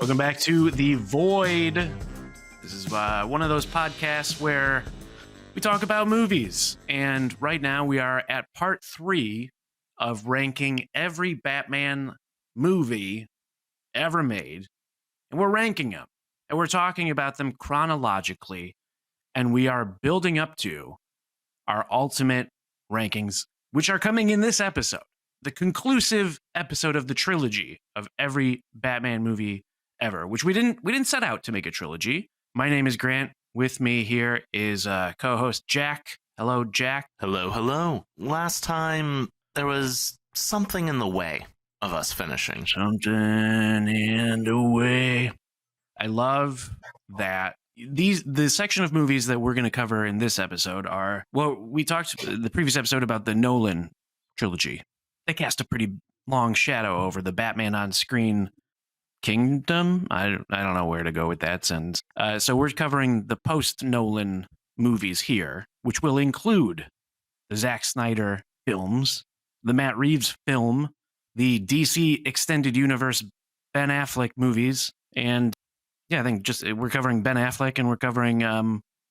Welcome back to The Void. This is one of those podcasts where we talk about movies. And right now we are at part 3 of ranking every Batman movie ever made. And we're ranking them. And we're talking about them chronologically. And we are building up to our ultimate rankings, which are coming in this episode. The conclusive episode of the trilogy of every Batman movie ever, which we didn't set out to make a trilogy. My name is Grant. With me here is co-host Jack. Hello, Jack. Hello. Last time there was something in the way of us finishing. Something in the way. I love that. The section of movies that we're going to cover in this episode are, well, we talked the previous episode about the Nolan trilogy. They cast a pretty long shadow over the Batman on screen kingdom. I don't know where to go with that sentence. So we're covering the post-Nolan movies here, which will include the Zack Snyder films, the Matt Reeves film, the DC Extended Universe Ben Affleck movies, and yeah, I think just we're covering Ben Affleck and we're covering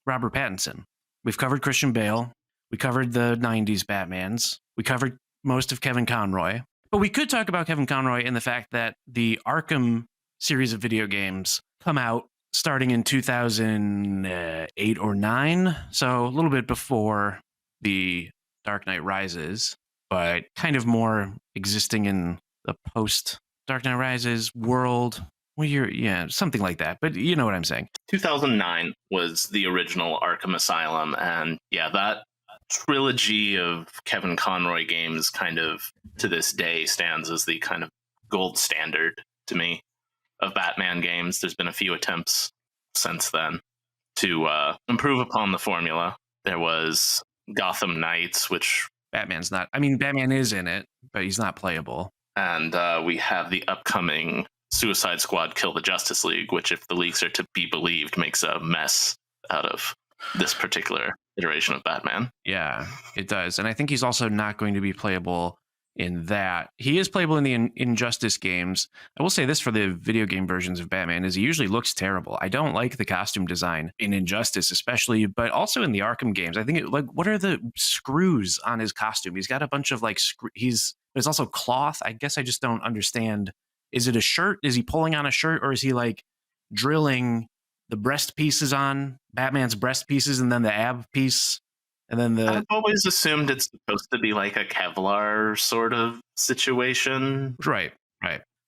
Robert Pattinson. We've covered Christian Bale. We covered the 90s Batmans. We covered most of Kevin Conroy. But we could talk about Kevin Conroy in the fact that the Arkham series of video games come out starting in 2008 or 9. So a little bit before the Dark Knight Rises, but kind of more existing in the post Dark Knight Rises world. Well, something like that. But you know what I'm saying. 2009 was the original Arkham Asylum. And yeah, that trilogy of Kevin Conroy games kind of to this day stands as the kind of gold standard to me of Batman games. There's been a few attempts since then to improve upon the formula. There was Gotham Knights, which Batman's not. I mean, Batman is in it, but he's not playable. And we have the upcoming Suicide Squad Kill the Justice League, which, if the leaks are to be believed, makes a mess out of this particular iteration of Batman. Yeah, it does. And I think he's also not going to be playable in that. He is playable in the Injustice games. I will say this for the video game versions of Batman is he usually looks terrible. I don't like the costume design in Injustice especially, but also in the Arkham games. I think what are the screws on his costume? He's got a bunch of there's also cloth. I guess I just don't understand. Is it a shirt? Is he pulling on a shirt, or is he like drilling the breast pieces on Batman's breast pieces and then the ab piece and then I've always assumed it's supposed to be like a Kevlar sort of situation. Right.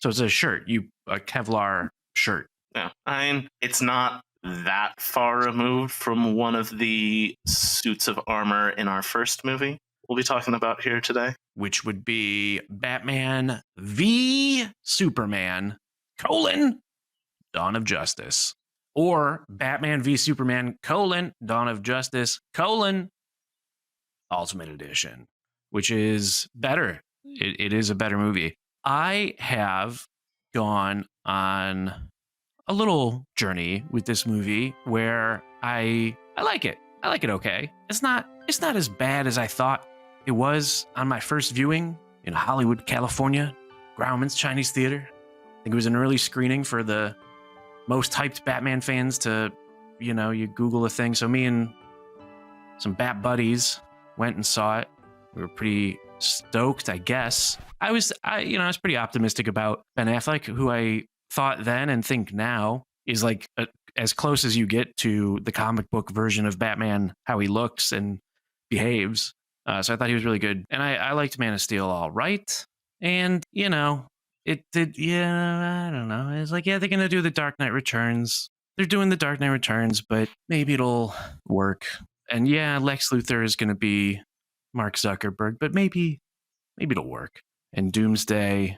So it's a shirt, a Kevlar shirt. Yeah. I mean, it's not that far removed from one of the suits of armor in our first movie we'll be talking about here today, which would be Batman v Superman, Dawn of Justice. Or Batman v Superman, Dawn of Justice, Ultimate Edition, which is better. It is a better movie. I have gone on a little journey with this movie where I like it. I like it okay. It's not as bad as I thought it was on my first viewing in Hollywood, California, Grauman's Chinese Theater. I think it was an early screening for the most hyped Batman fans to, you Google a thing. So me and some Bat buddies went and saw it. We were pretty stoked, I guess. I was pretty optimistic about Ben Affleck, who I thought then and think now is like as close as you get to the comic book version of Batman, how he looks and behaves. So I thought he was really good. And I liked Man of Steel all right. And, it did, I don't know. It's like, they're going to do the Dark Knight Returns. They're doing the Dark Knight Returns, but maybe it'll work. And Lex Luthor is going to be Mark Zuckerberg, but maybe it'll work. And Doomsday.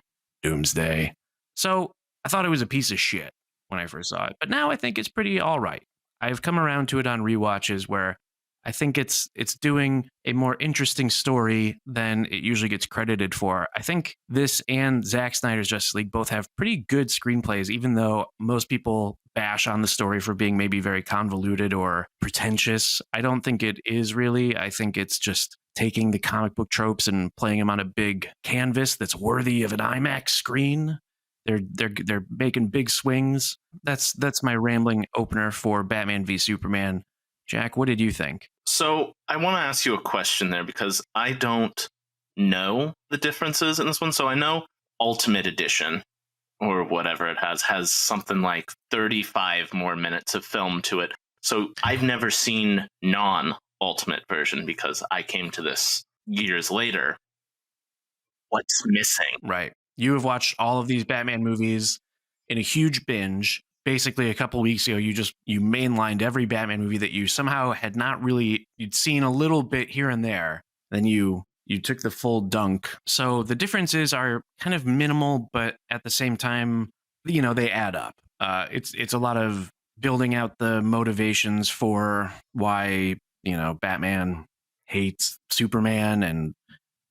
So I thought it was a piece of shit when I first saw it, but now I think it's pretty all right. I've come around to it on rewatches where I think it's doing a more interesting story than it usually gets credited for. I think this and Zack Snyder's Justice League both have pretty good screenplays, even though most people bash on the story for being maybe very convoluted or pretentious. I don't think it is really. I think it's just taking the comic book tropes and playing them on a big canvas that's worthy of an IMAX screen. They're making big swings. That's my rambling opener for Batman v Superman. Jack, what did you think? So I want to ask you a question there because I don't know the differences in this one. So I know Ultimate Edition or whatever it has something like 35 more minutes of film to it. So I've never seen non-Ultimate version because I came to this years later. What's missing? Right. You have watched all of these Batman movies in a huge binge. Basically, a couple weeks ago, you mainlined every Batman movie that you somehow had not really you'd seen a little bit here and there. Then you took the full dunk. So the differences are kind of minimal, but at the same time, they add up. It's a lot of building out the motivations for why Batman hates Superman and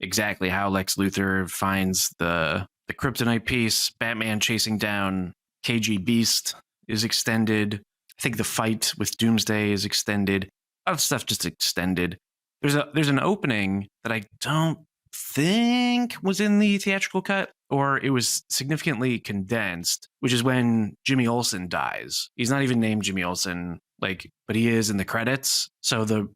exactly how Lex Luthor finds the kryptonite piece. Batman chasing down KG Beast is extended. I think the fight with Doomsday is extended. Other stuff just extended. There's an opening that I don't think was in the theatrical cut, or it was significantly condensed, which is when Jimmy Olsen dies. He's not even named Jimmy Olsen, but he is in the credits. So the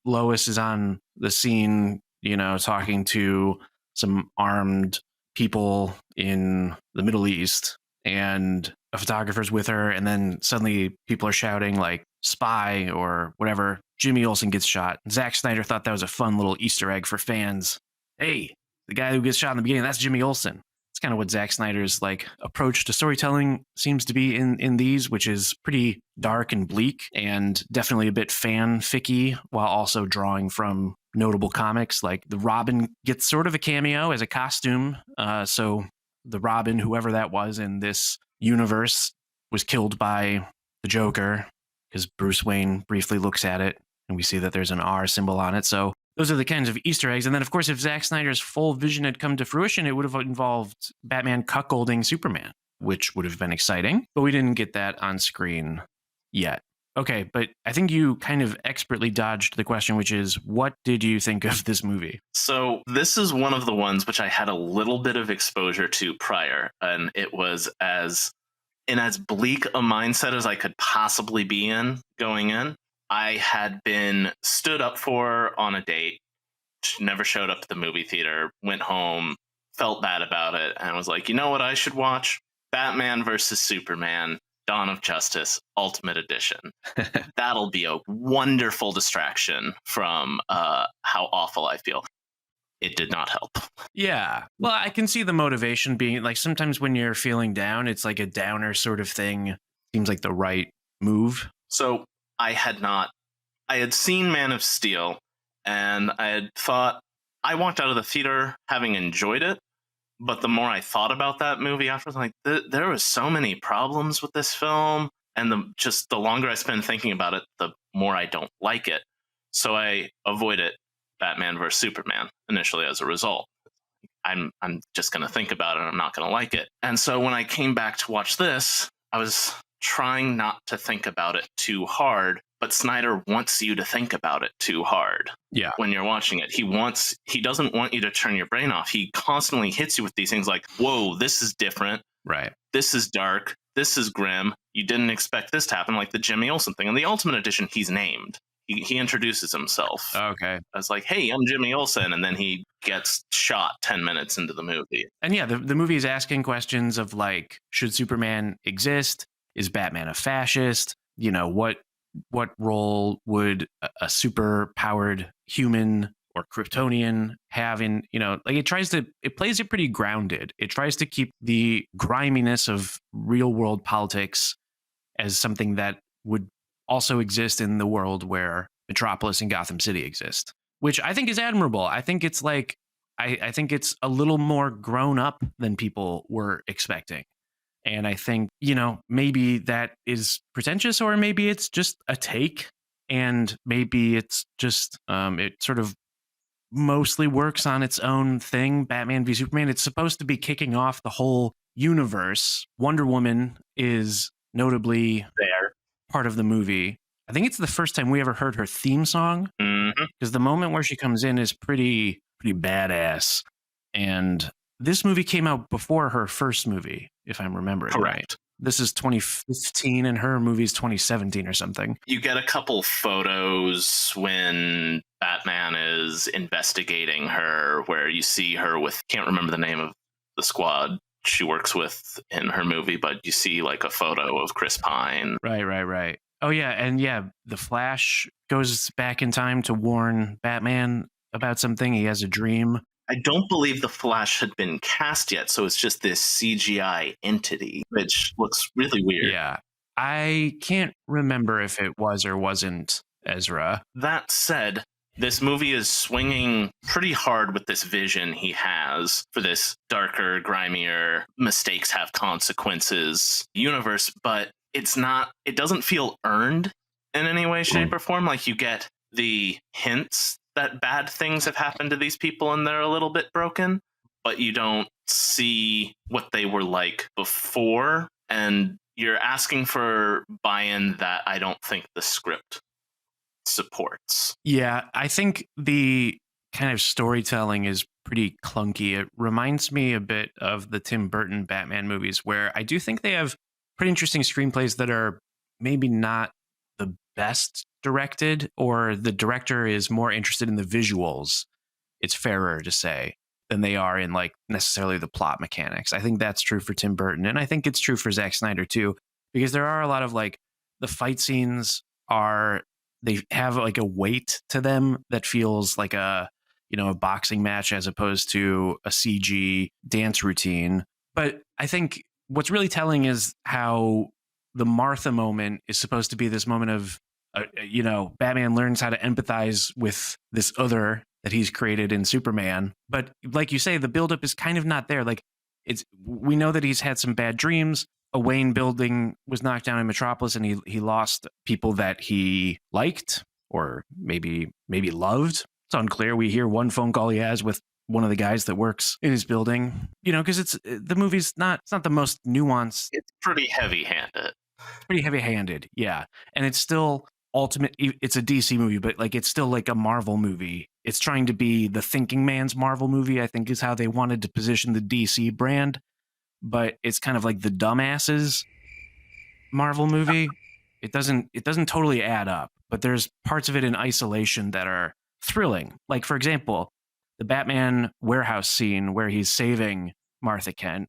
Lois is on the scene, talking to some armed people in the Middle East, and a photographer's with her, and then suddenly people are shouting like spy or whatever. Jimmy Olsen gets shot. Zack Snyder thought that was a fun little Easter egg for fans. Hey, the guy who gets shot in the beginning, that's Jimmy Olsen. It's kind of what Zack Snyder's approach to storytelling seems to be in these, which is pretty dark and bleak and definitely a bit fanficky while also drawing from notable comics. Like the Robin gets sort of a cameo as a costume. So the Robin, whoever that was in this universe, was killed by the Joker because Bruce Wayne briefly looks at it and we see that there's an R symbol on it. So those are the kinds of Easter eggs. And then, of course, if Zack Snyder's full vision had come to fruition, it would have involved Batman cuckolding Superman, which would have been exciting. But we didn't get that on screen yet. Okay, but I think you kind of expertly dodged the question, which is, what did you think of this movie? So this is one of the ones which I had a little bit of exposure to prior, and it was as bleak a mindset as I could possibly be in going in. I had been stood up for on a date, never showed up to the movie theater, went home, felt bad about it, and was like, you know what I should watch? Batman versus Superman, Dawn of Justice, Ultimate Edition. That'll be a wonderful distraction from how awful I feel. It did not help. Yeah. Well, I can see the motivation being sometimes when you're feeling down, it's like a downer sort of thing. Seems like the right move. So I had seen Man of Steel, and I had thought, I walked out of the theater having enjoyed it, but the more I thought about that movie after, there were so many problems with this film, and the longer I spend thinking about it, the more I don't like it. So I avoided Batman vs Superman initially as a result. I'm just going to think about it, and I'm not going to like it. And so when I came back to watch this, I was trying not to think about it too hard, but Snyder wants you to think about it too hard. Yeah. When you're watching it, he doesn't want you to turn your brain off. He constantly hits you with these things like, whoa, this is different. Right. This is dark. This is grim. You didn't expect this to happen, like the Jimmy Olsen thing. In the Ultimate Edition, he's named. He introduces himself. Okay. As like, hey, I'm Jimmy Olsen, and then he gets shot 10 minutes into the movie. And yeah, the movie is asking questions of should Superman exist? Is Batman a fascist? What role would a super powered human or Kryptonian have in, it plays it pretty grounded. It tries to keep the griminess of real world politics as something that would also exist in the world where Metropolis and Gotham City exist, which I think is admirable. I think it's I think it's a little more grown up than people were expecting. And I think, maybe that is pretentious, or maybe it's just a take, and maybe it's just, it sort of mostly works on its own thing. Batman v Superman, it's supposed to be kicking off the whole universe. Wonder Woman is notably There. part of the movie. I think it's the first time we ever heard her theme song, because the moment where she comes in is pretty badass. And this movie came out before her first movie, if I'm remembering right. Correct. This is 2015 and her movie's 2017 or something. You get a couple photos when Batman is investigating her where you see her with, can't remember the name of the squad she works with in her movie, but you see like a photo of Chris Pine. Right. Oh yeah, and yeah, the Flash goes back in time to warn Batman about something. He has a dream. I don't believe the Flash had been cast yet, so it's just this CGI entity, which looks really weird. Yeah. I can't remember if it was or wasn't Ezra. That said, this movie is swinging pretty hard with this vision he has for this darker, grimier, mistakes have consequences universe, but it doesn't feel earned in any way, shape, or form. Like, you get the hints that bad things have happened to these people and they're a little bit broken, but you don't see what they were like before. And you're asking for buy-in that I don't think the script supports. Yeah, I think the kind of storytelling is pretty clunky. It reminds me a bit of the Tim Burton Batman movies, where I do think they have pretty interesting screenplays that are maybe not the best directed, or the director is more interested in the visuals, it's fairer to say, than they are in like necessarily the plot mechanics. I think that's true for Tim Burton, and I think it's true for Zack Snyder too, because there are a lot of like the fight scenes they have like a weight to them that feels like a boxing match as opposed to a CG dance routine. But I think what's really telling is how the Martha moment is supposed to be this moment of Batman learns how to empathize with this other that he's created in Superman. But like you say, the buildup is kind of not there. Like, we know that he's had some bad dreams. A Wayne building was knocked down in Metropolis, and he lost people that he liked or maybe loved. It's unclear. We hear one phone call he has with one of the guys that works in his building. Because the movie's not the most nuanced. It's pretty heavy-handed. Yeah, and it's still it's a DC movie, but like it's still like a Marvel movie. It's trying to be the thinking man's Marvel movie, I think, is how they wanted to position the DC brand. But it's kind of like the dumbasses Marvel movie. It doesn't totally add up, but there's parts of it in isolation that are thrilling. Like, for example, the Batman warehouse scene where he's saving Martha Kent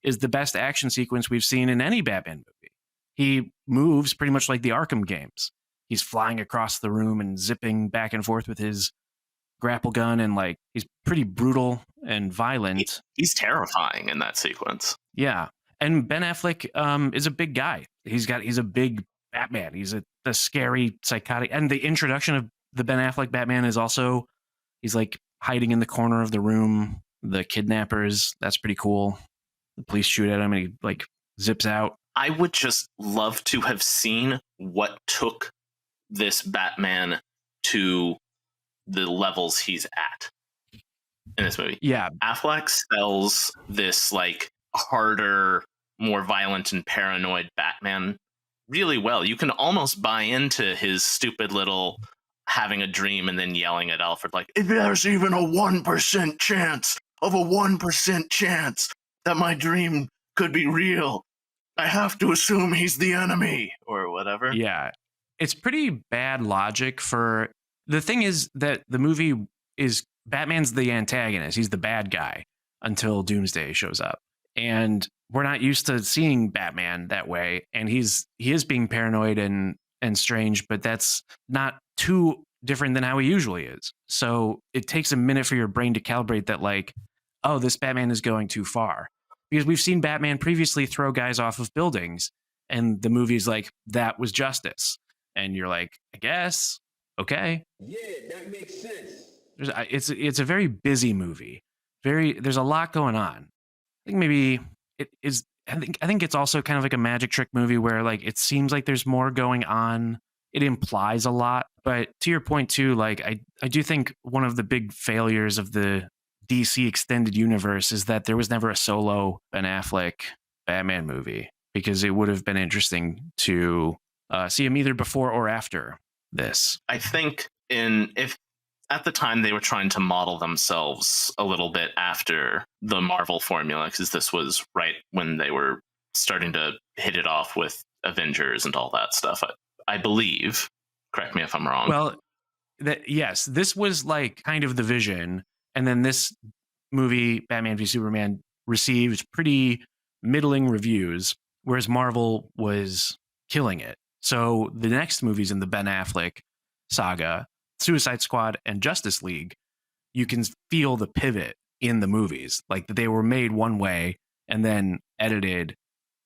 is the best action sequence we've seen in any Batman movie. He moves pretty much like the Arkham games. He's flying across the room and zipping back and forth with his grapple gun, and like he's pretty brutal and violent. He's terrifying in that sequence. Yeah, and Ben Affleck is a big guy. He's a big Batman. He's the scary, psychotic, and the introduction of the Ben Affleck Batman is also, he's like hiding in the corner of the room. The kidnappers, that's pretty cool. The police shoot at him and he like zips out. I would just love to have seen what took this Batman to the levels he's at in this movie. Yeah. Affleck sells this like harder, more violent and paranoid Batman really well. You can almost buy into his stupid little having a dream and then yelling at Alfred like, if there's even a 1% chance of a 1% chance that my dream could be real, I have to assume he's the enemy, or whatever. Yeah. It's pretty bad logic for... The thing is that the movie is Batman's the antagonist. He's the bad guy until Doomsday shows up. And we're not used to seeing Batman that way. And he is being paranoid and strange, but that's not too different than how he usually is. So it takes a minute for your brain to calibrate that, like, oh, this Batman is going too far. Because we've seen Batman previously throw guys off of buildings, and the movie's like, that was justice. And you're like, I guess, okay. Yeah, that makes sense. It's a very busy movie. There's a lot going on. I think maybe it is. I think it's also kind of like a magic trick movie where like it seems like there's more going on. It implies a lot, but to your point too, like I do think one of the big failures of the DC extended universe is that there was never a solo Ben Affleck Batman movie, because it would have been interesting to see him either before or after this. I think if At the time, they were trying to model themselves a little bit after the Marvel formula, because this was right when they were starting to hit it off with Avengers and all that stuff. I believe. Correct me if I'm wrong. Well, yes, this was like kind of the vision, and then this movie, Batman v Superman, received pretty middling reviews, whereas Marvel was killing it. So the next movies in the Ben Affleck saga, Suicide Squad and Justice League, you can feel the pivot in the movies. Like they were made one way and then edited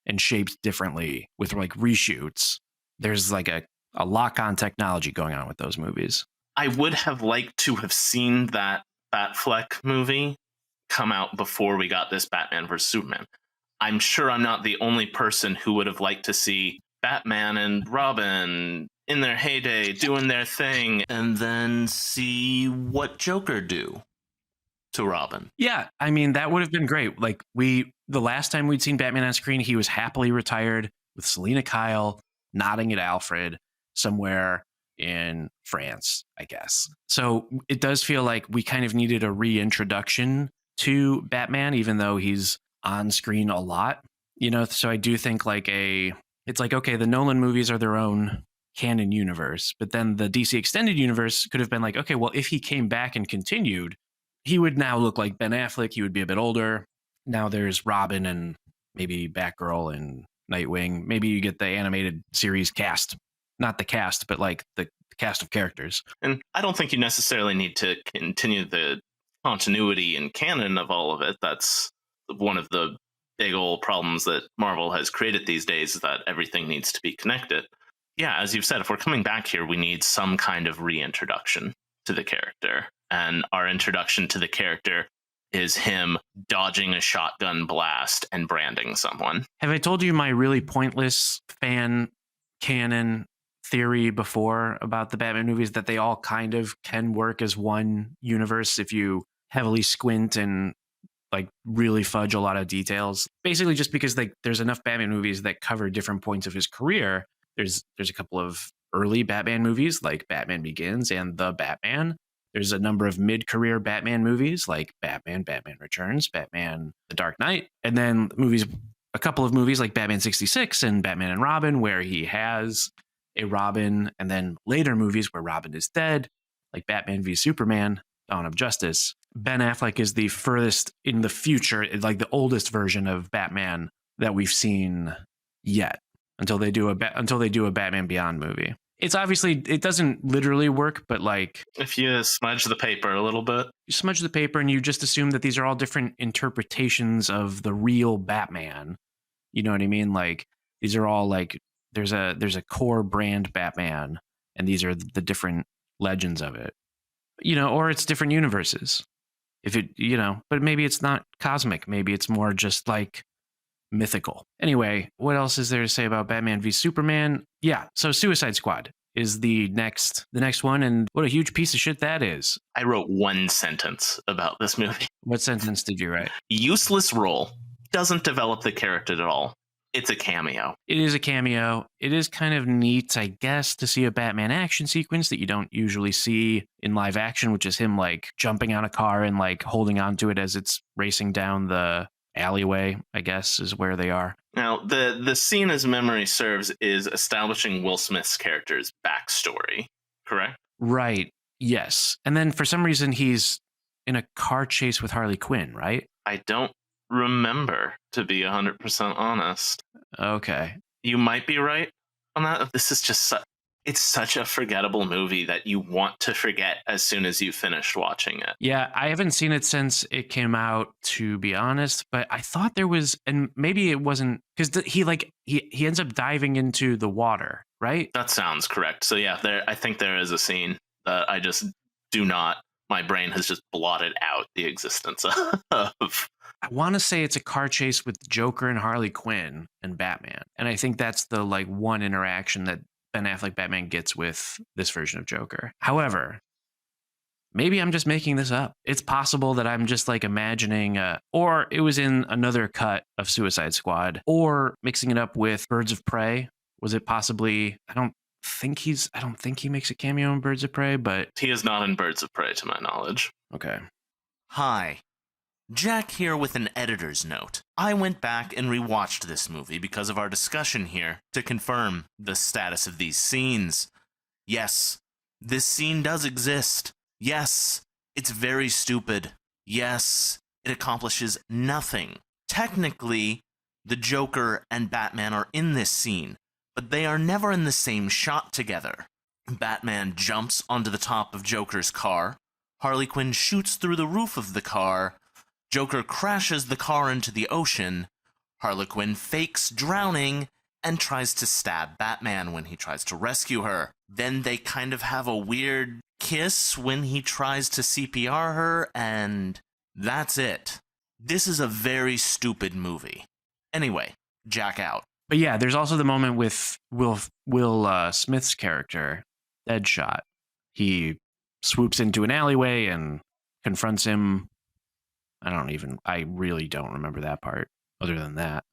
and shaped differently with like reshoots. There's like a lock-on technology going on with those movies. I would have liked to have seen that Batfleck movie come out before we got this Batman vs. Superman. I'm sure I'm not the only person who would have liked to see Batman and Robin in their heyday doing their thing, and then see what Joker do to Robin. Yeah, I mean, that would have been great. Like the last time we'd seen Batman on screen, he was happily retired with Selena Kyle nodding at Alfred somewhere in France, I guess. So it does feel like we kind of needed a reintroduction to Batman, even though he's on screen a lot, you know? So I do think it's like, okay, the Nolan movies are their own canon universe, but then the DC extended universe could have been like, okay, well, if he came back and continued, he would now look like Ben Affleck. He would be a bit older. Now there's Robin and maybe Batgirl and Nightwing. Maybe you get the animated series cast, not the cast, but like the cast of characters. And I don't think you necessarily need to continue the continuity and canon of all of it. That's one of the big old problems that Marvel has created these days, is that everything needs to be connected. Yeah, as you've said, if we're coming back here, we need some kind of reintroduction to the character. And our introduction to the character is him dodging a shotgun blast and branding someone. Have I told you my really pointless fan canon theory before about the Batman movies, that they all kind of can work as one universe if you heavily squint and like really fudge a lot of details? Basically, just because like there's enough Batman movies that cover different points of his career. There's a couple of early Batman movies like Batman Begins and The Batman. There's a number of mid-career Batman movies like Batman, Batman Returns, Batman The Dark Knight, and then a couple of movies like Batman 66 and Batman and Robin, where he has a Robin, and then later movies where Robin is dead, like Batman v Superman, Dawn of Justice. Ben Affleck is the furthest in the future, like the oldest version of Batman that we've seen yet, until they do a Batman Beyond movie. It's obviously, it doesn't literally work, but like if you smudge the paper a little bit, you smudge the paper and you just assume that these are all different interpretations of the real Batman. You know what I mean? Like these are all like, there's a core brand Batman, and these are the different legends of it, you know, or it's different universes. If it, you know, but maybe it's not cosmic. Maybe it's more just like mythical. Anyway, what else is there to say about Batman v Superman? Yeah, so Suicide Squad is the next one, and what a huge piece of shit that is. I wrote one sentence about this movie. What sentence did you write? Useless role. Doesn't develop the character at all. It's a cameo. It is a cameo. It is kind of neat, I guess, to see a Batman action sequence that you don't usually see in live action, which is him like jumping on a car and like holding onto it as it's racing down the alleyway, I guess, is where they are. Now, the scene, as memory serves, is establishing Will Smith's character's backstory, correct? Right. Yes. And then for some reason, he's in a car chase with Harley Quinn, right? I don't remember, to be 100% honest. Okay. You might be right on that. This is just it's such a forgettable movie that you want to forget as soon as you finished watching it. Yeah, I haven't seen it since it came out, to be honest, but I thought there was, and maybe it wasn't, because he ends up diving into the water, right? That sounds correct. So yeah, I think there is a scene that I just do not, my brain has just blotted out the existence of. I want to say it's a car chase with Joker and Harley Quinn and Batman. And I think that's the like one interaction that Ben Affleck Batman gets with this version of Joker. However, maybe I'm just making this up. It's possible that I'm just like imagining, or it was in another cut of Suicide Squad, or mixing it up with Birds of Prey. Was it possibly, I don't think he makes a cameo in Birds of Prey, but He is not in Birds of Prey, to my knowledge. okay. Hi. Jack here with an editor's note. I went back and rewatched this movie because of our discussion here to confirm the status of these scenes. Yes, this scene does exist. Yes, it's very stupid. Yes, it accomplishes nothing. Technically, the Joker and Batman are in this scene, but they are never in the same shot together. Batman jumps onto the top of Joker's car. Harley Quinn shoots through the roof of the car. Joker crashes the car into the ocean. Harley Quinn fakes drowning and tries to stab Batman when he tries to rescue her. Then they kind of have a weird kiss when he tries to CPR her, and that's it. This is a very stupid movie. Anyway, Jack out. But yeah, there's also the moment with Will Smith's character, Deadshot. He swoops into an alleyway and confronts him. I really don't remember that part other than that.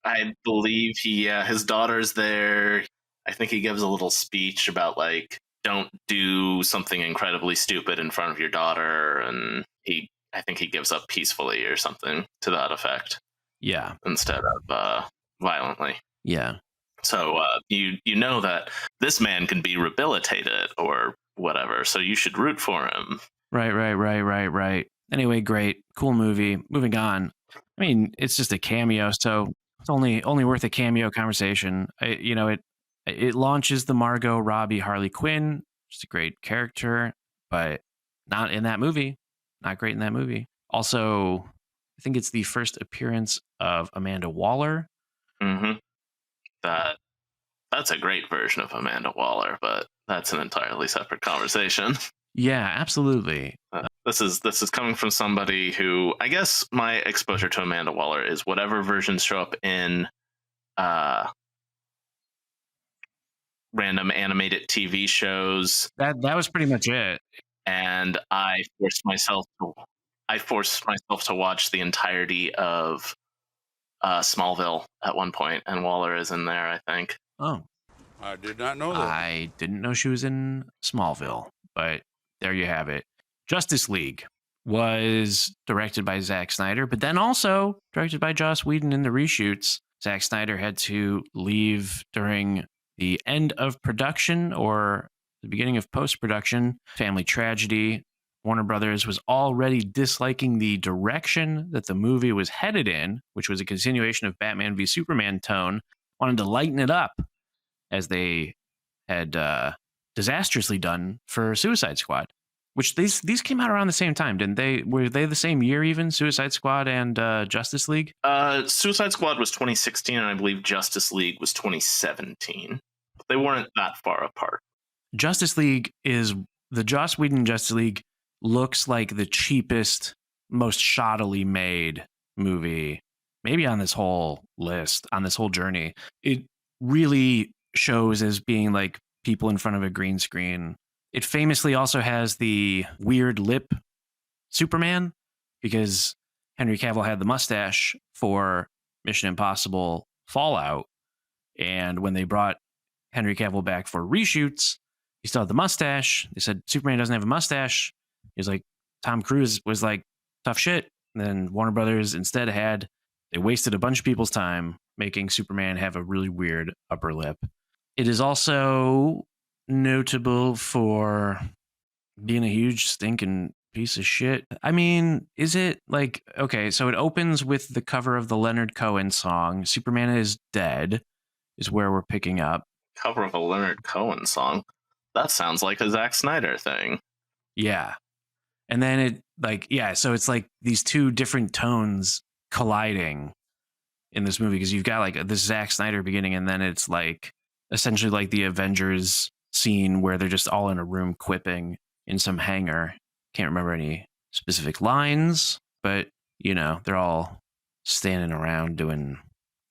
I believe his daughter's there. I think he gives a little speech about, like, don't do something incredibly stupid in front of your daughter, and I think he gives up peacefully or something to that effect. Yeah. Instead of violently. Yeah. So you know that this man can be rehabilitated or whatever, so you should root for him. Right. Anyway, great. Cool movie. Moving on. I mean, it's just a cameo, so it's only worth a cameo conversation. It launches the Margot Robbie Harley Quinn, just a great character, but not in that movie. Not great in that movie. Also, I think it's the first appearance of Amanda Waller. Mm-hmm. That's a great version of Amanda Waller, but that's an entirely separate conversation. Yeah, absolutely. This is coming from somebody who, I guess my exposure to Amanda Waller is whatever versions show up in random animated TV shows. That was pretty much it. And I forced myself to watch the entirety of Smallville at one point, and Waller is in there, I think. Oh, I did not know that. I didn't know she was in Smallville, but there you have it. Justice League was directed by Zack Snyder, but then also directed by Joss Whedon in the reshoots. Zack Snyder had to leave during the end of production or the beginning of post-production. Family tragedy. Warner Brothers was already disliking the direction that the movie was headed in, which was a continuation of Batman v Superman tone, wanted to lighten it up, as they had disastrously done for Suicide Squad, which these came out around the same time, didn't they? Were they the same year even, Suicide Squad and Justice League? Suicide Squad was 2016, and I believe Justice League was 2017. They weren't that far apart. Justice League is the Joss Whedon Justice League looks like the cheapest, most shoddily made movie, maybe on this whole list, on this whole journey. It really shows as being like people in front of a green screen. It famously also has the weird lip Superman, because Henry Cavill had the mustache for Mission Impossible Fallout. And when they brought Henry Cavill back for reshoots, he still had the mustache. They said Superman doesn't have a mustache. He was like, Tom Cruise was like, tough shit. And then Warner Brothers instead they wasted a bunch of people's time making Superman have a really weird upper lip. It is also notable for being a huge stinking piece of shit. I mean, is it like, okay, so it opens with the cover of the Leonard Cohen song, Superman is Dead, is where we're picking up. Cover of a Leonard Cohen song? That sounds like a Zack Snyder thing. Yeah. And then it so it's like these two different tones colliding in this movie, because you've got like this Zack Snyder beginning, and then it's like essentially like the Avengers scene where they're just all in a room quipping in some hangar. Can't remember any specific lines, but they're all standing around doing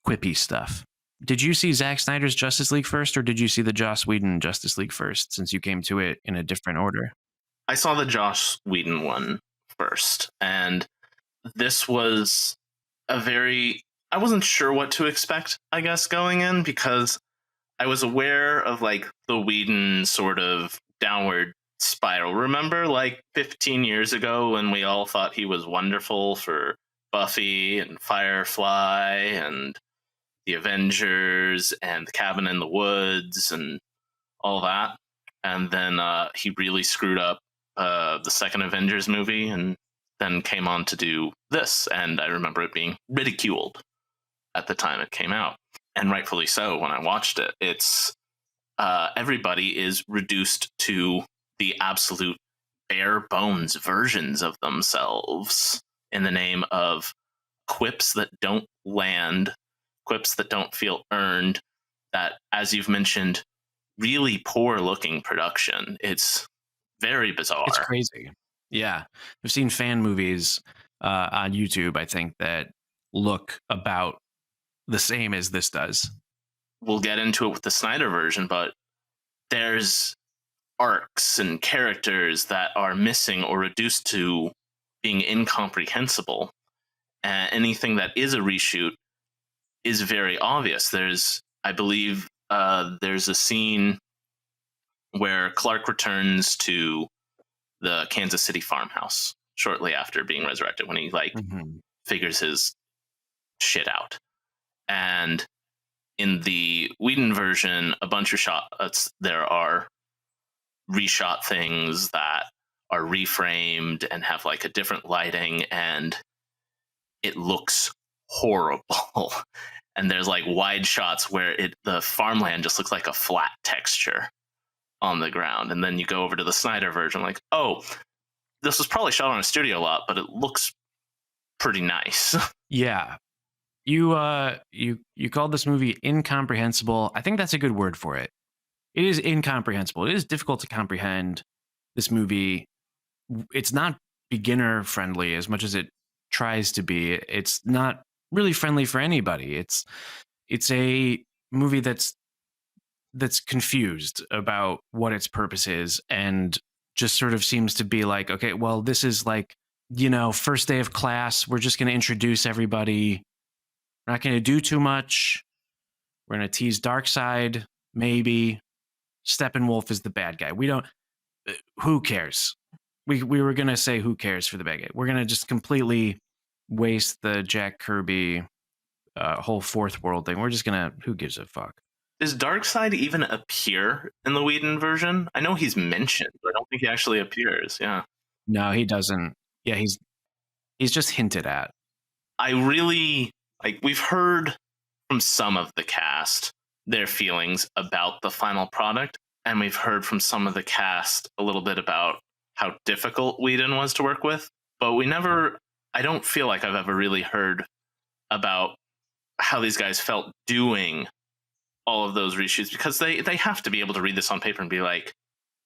quippy stuff. Did you see Zack Snyder's Justice League first, or did you see the Joss Whedon Justice League first, since you came to it in a different order? I saw the Joss Whedon one first, and this was I wasn't sure what to expect, I guess, going in, because I was aware of like the Whedon sort of downward spiral. Remember like 15 years ago when we all thought he was wonderful for Buffy and Firefly and the Avengers and the Cabin in the Woods and all that. And then he really screwed up the second Avengers movie and then came on to do this. And I remember it being ridiculed at the time it came out. And rightfully so when I watched it. It's everybody is reduced to the absolute bare bones versions of themselves in the name of quips that don't land, quips that don't feel earned, that, as you've mentioned, really poor looking production. It's very bizarre. It's crazy. Yeah. I've seen fan movies on YouTube, I think, that look about the same as this does. We'll get into it with the Snyder version, but there's arcs and characters that are missing or reduced to being incomprehensible. And anything that is a reshoot is very obvious. I believe, there's a scene where Clark returns to the Kansas City farmhouse shortly after being resurrected, when he figures his shit out. And in the Whedon version, a bunch of shots, there are reshot things that are reframed and have like a different lighting, and it looks horrible. And there's like wide shots where the farmland just looks like a flat texture on the ground. And then you go over to the Snyder version, like, oh, this was probably shot on a studio lot, but it looks pretty nice. Yeah. You called this movie incomprehensible. I think that's a good word for it. It is incomprehensible. It is difficult to comprehend this movie. It's not beginner friendly as much as it tries to be. It's not really friendly for anybody. It's a movie that's confused about what its purpose is, and just sort of seems to be like, okay, well, this is like, first day of class. We're just going to introduce everybody. We're not going to do too much. We're going to tease Darkseid, maybe. Steppenwolf is the bad guy. We don't. Who cares? We were going to say who cares for the bad guy. We're going to just completely waste the Jack Kirby whole fourth world thing. We're just going to, who gives a fuck? Does Darkseid even appear in the Whedon version? I know he's mentioned, but I don't think he actually appears. Yeah. No, he doesn't. Yeah, he's just hinted at. I really, we've heard from some of the cast their feelings about the final product, and we've heard from some of the cast a little bit about how difficult Whedon was to work with, but I don't feel like I've ever really heard about how these guys felt doing all of those reshoots, because they have to be able to read this on paper and be like,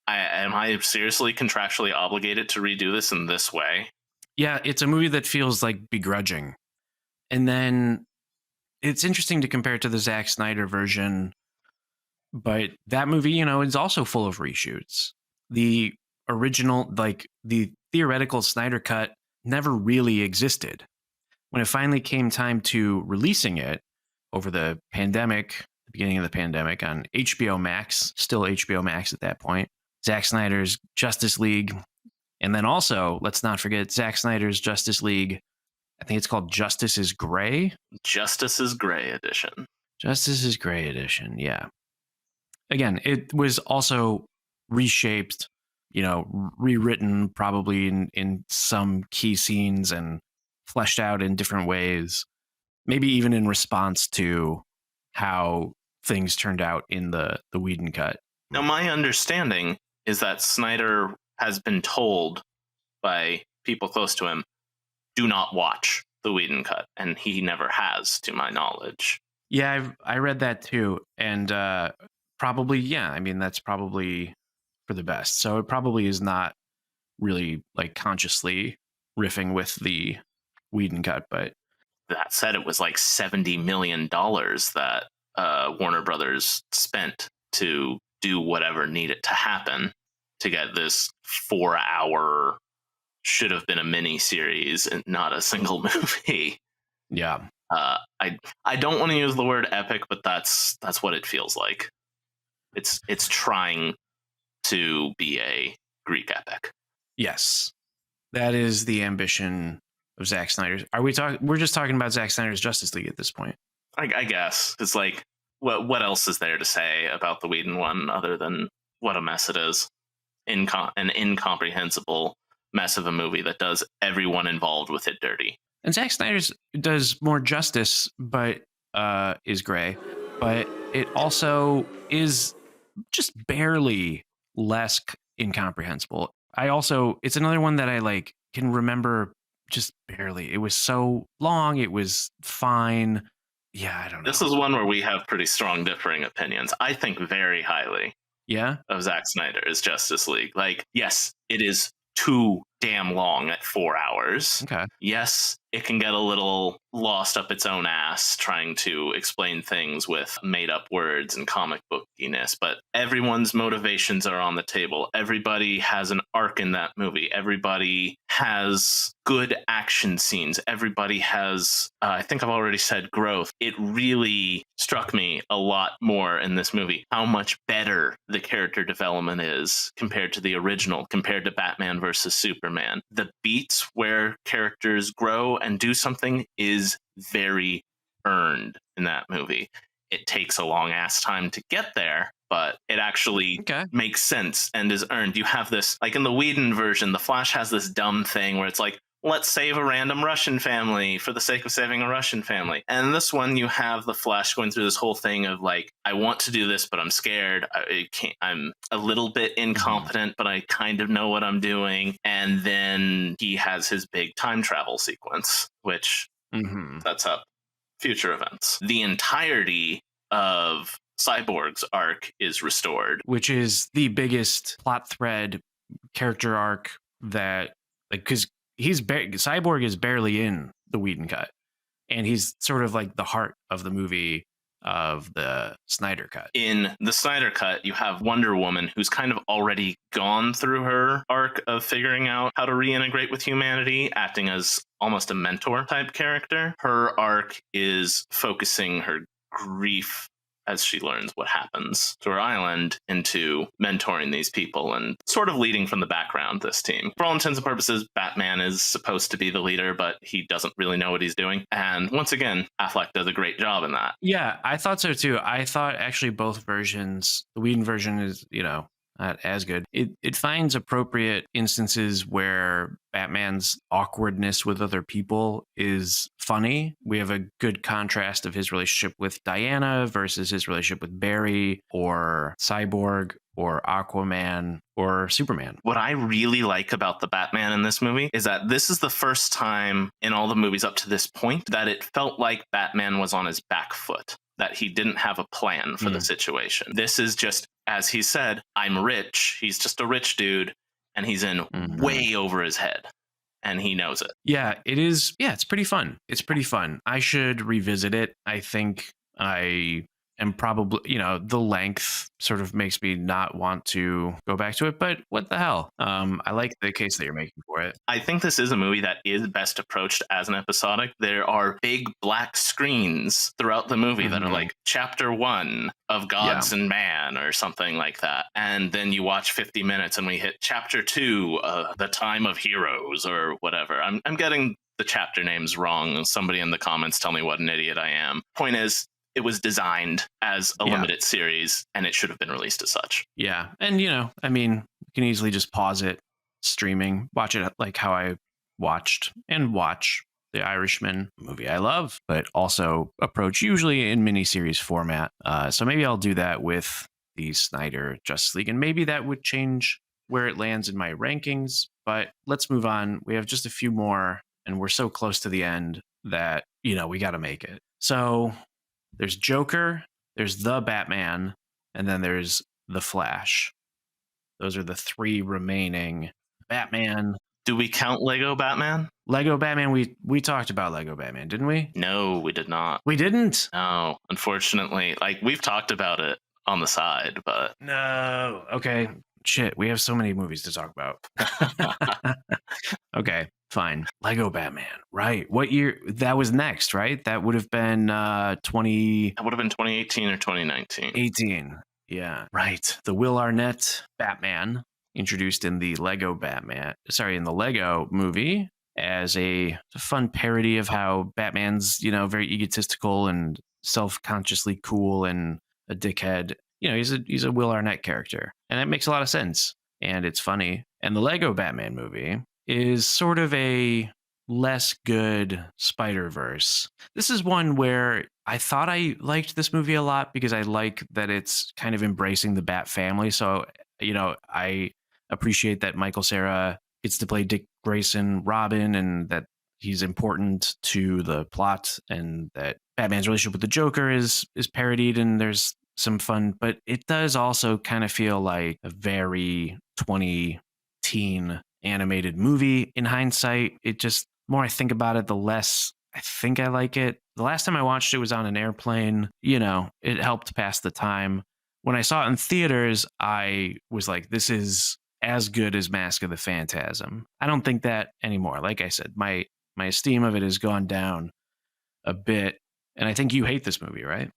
am I seriously contractually obligated to redo this in this way? Yeah, it's a movie that feels like begrudging. And then it's interesting to compare it to the Zack Snyder version, but that movie, is also full of reshoots. The original, the theoretical Snyder cut never really existed. When it finally came time to releasing it over the beginning of the pandemic on HBO Max, still HBO Max at that point, Zack Snyder's Justice League, and then also, let's not forget, Zack Snyder's Justice League, I think it's called Justice is Gray. Justice is Gray edition. Justice is Gray edition, yeah. Again, it was also reshaped, rewritten probably in some key scenes and fleshed out in different ways, maybe even in response to how things turned out in the Whedon cut. Now, my understanding is that Snyder has been told by people close to him, do not watch the Whedon cut, and he never has, to my knowledge. Yeah, I read that too, and probably, yeah, I mean, that's probably for the best. So it probably is not really consciously riffing with the Whedon cut, but that said, it was like $70 million that Warner Brothers spent to do whatever needed to happen to get this 4-hour, should have been a mini series and not a single movie. Yeah. I don't want to use the word epic, but that's what it feels like. It's trying to be a Greek epic. Yes, that is the ambition of Zack Snyder's. Are we talking? We're just talking about Zack Snyder's Justice League at this point. I guess it's like what else is there to say about the Whedon one other than what a mess it is, an incomprehensible mess of a movie that does everyone involved with it dirty. And Zack Snyder's does more justice, but is gray. But it also is just barely less incomprehensible. It's another one that I like can remember just barely. It was so long. It was fine. Yeah, I don't know. This is one where we have pretty strong differing opinions. I think very highly of Zack Snyder's Justice League. Like, yes, it is too damn long at 4 hours. Okay. Yes, it can get a little lost up its own ass trying to explain things with made up words and comic bookiness, but everyone's motivations are on the table. Everybody has an arc in that movie. Everybody has good action scenes. Everybody has, I think I've already said, growth. It really struck me a lot more in this movie how much better the character development is compared to the original, compared to Batman versus Superman. The beats where characters grow and do something is very earned in that movie. It takes a long ass time to get there, but it actually makes sense and is earned. You have this, like in the Whedon version, the Flash has this dumb thing where it's like, let's save a random Russian family for the sake of saving a Russian family. And in this one, you have the Flash going through this whole thing of like, I want to do this, but I'm scared. I'm a little bit incompetent, but I kind of know what I'm doing. And then he has his big time travel sequence, which sets up future events. The entirety of Cyborg's arc is restored, which is the biggest plot thread character arc that, like, because Cyborg is barely in the Whedon cut, and he's sort of like the heart of the movie of the Snyder cut. In the Snyder cut, you have Wonder Woman, who's kind of already gone through her arc of figuring out how to reintegrate with humanity, acting as almost a mentor type character. Her arc is focusing her grief as she learns what happens to her island into mentoring these people and sort of leading from the background this team. For all intents and purposes, Batman is supposed to be the leader, but he doesn't really know what he's doing. And once again, Affleck does a great job in that. Yeah, I thought so too. I thought actually both versions, the Whedon version is, not as good. It finds appropriate instances where Batman's awkwardness with other people is funny. We have a good contrast of his relationship with Diana versus his relationship with Barry or Cyborg or Aquaman or Superman. What I really like about the Batman in this movie is that this is the first time in all the movies up to this point that it felt like Batman was on his back foot, that he didn't have a plan for the situation. This is just, as he said, I'm rich. He's just a rich dude, and he's in way over his head, and he knows it. Yeah, it is. Yeah, it's pretty fun. It's pretty fun. I should revisit it. I think I am probably, the length sort of makes me not want to go back to it, but what the hell? I like the case that you're making for it. I think this is a movie that is best approached as an episodic. There are big black screens throughout the movie that are like chapter 1 of Gods and Man or something like that. And then you watch 50 minutes and we hit chapter 2, the Time of Heroes or whatever. I'm getting the chapter names wrong. Somebody in the comments tell me what an idiot I am. Point is, it was designed as a limited series, and it should have been released as such. Yeah. And, you can easily just pause it streaming, watch it like how I watch The Irishman, movie I love, but also approach usually in miniseries format. So maybe I'll do that with the Snyder Justice League, and maybe that would change where it lands in my rankings. But let's move on. We have just a few more, and we're so close to the end that, we got to make it. So there's Joker, there's The Batman, and then there's The Flash. Those are the 3 remaining. Batman. Do we count Lego Batman? Lego Batman, we talked about Lego Batman, didn't we? No, we did not. We didn't? No, unfortunately. Like, we've talked about it on the side, but... No. Okay. Shit, we have so many movies to talk about. Okay, fine. Lego Batman, right. What year? That was next, right? That would have been 20... That would have been 2018 or 2019. 18. Yeah, right. The Will Arnett Batman, introduced in the Lego movie as a fun parody of how Batman's, very egotistical and self-consciously cool and a dickhead. He's a Will Arnett character, and that makes a lot of sense, and it's funny. And the Lego Batman movie is sort of a less good Spider-Verse. This is one where I thought I liked this movie a lot because I like that it's kind of embracing the Bat family. So, I appreciate that Michael Cera gets to play Dick Grayson Robin, and that he's important to the plot, and that Batman's relationship with the Joker is parodied, and there's some fun, but it does also kind of feel like a very 20-teen animated movie in hindsight. It just, more I think about it, the less I think I like it. The last time I watched it was on an airplane. It helped pass the time. When I saw it in theaters, I was like, this is as good as Mask of the Phantasm. I don't think that anymore. Like I said, my esteem of it has gone down a bit. And I think you hate this movie, right?